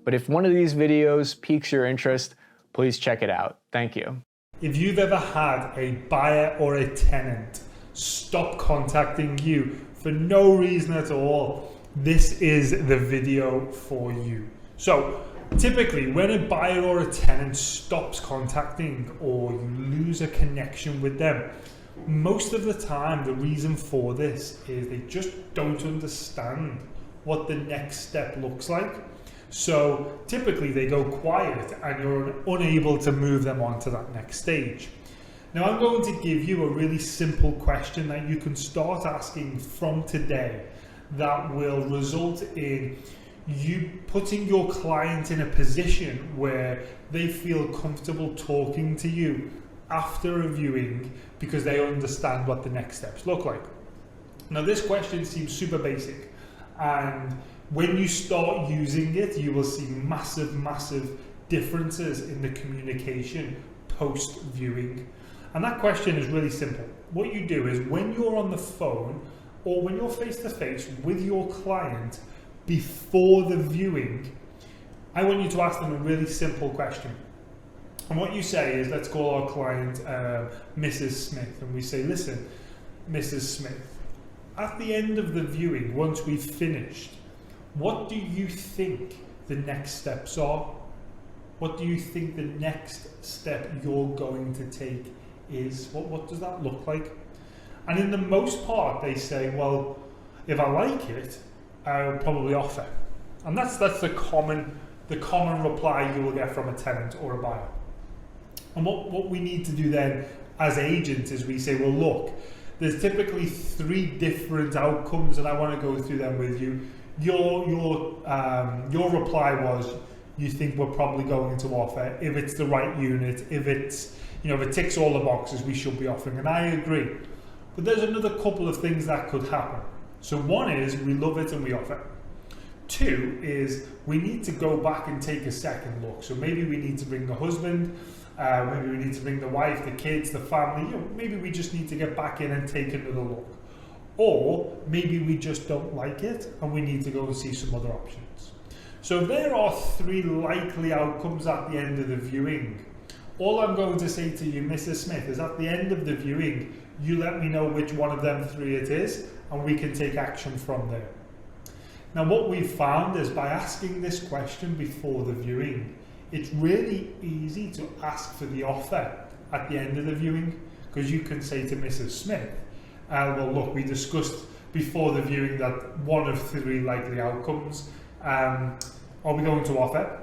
But if one of these videos piques your interest, please check it out. Thank you. If you've ever had a buyer or a tenant stop contacting you for no reason at all, this is the video for you. So typically when a buyer or a tenant stops contacting or you lose a connection with them, most of the time the reason for this is they just don't understand what the next step looks like. So typically they go quiet and you're unable to move them on to that next stage. Now I'm going to give you a really simple question that you can start asking from today that will result in you putting your client in a position where they feel comfortable talking to you after a viewing because they understand what the next steps look like. Now this question seems super basic, and when you start using it, you will see massive differences in the communication post-viewing. And that question is really simple. What you do is when you're on the phone or when you're face-to-face with your client before the viewing, I want you to ask them a really simple question. And what you say is, let's call our client Mrs. Smith, and we say, listen, Mrs. Smith, at the end of the viewing, once we've finished, what do you think the next steps are? What do you think the next step you're going to take is? What does that look like? And in the most part, they say, well, if I like it, I'll probably offer. And that's the common reply you will get from a tenant or a buyer. And what we need to do then as agents is we say, well, look, there's typically 3 different outcomes, and I want to go through them with you. Your reply was, you think we're probably going to offer if it's the right unit, if it's, if it ticks all the boxes, we should be offering, and I agree. But there's another couple of things that could happen. So one is we love it and we offer. 2 is we need to go back and take a second look. So maybe we need to bring the husband, maybe we need to bring the wife, the kids, the family. Maybe we just need to get back in and take another look. Or maybe we just don't like it and we need to go and see some other options. So there are 3 likely outcomes at the end of the viewing. All I'm going to say to you, Mrs. Smith, is at the end of the viewing, you let me know which one of them 3 it is, and we can take action from there. Now what we've found is by asking this question before the viewing, it's really easy to ask for the offer at the end of the viewing, because you can say to Mrs. Smith, well look, we discussed before the viewing that one of 3 likely outcomes, are we going to offer?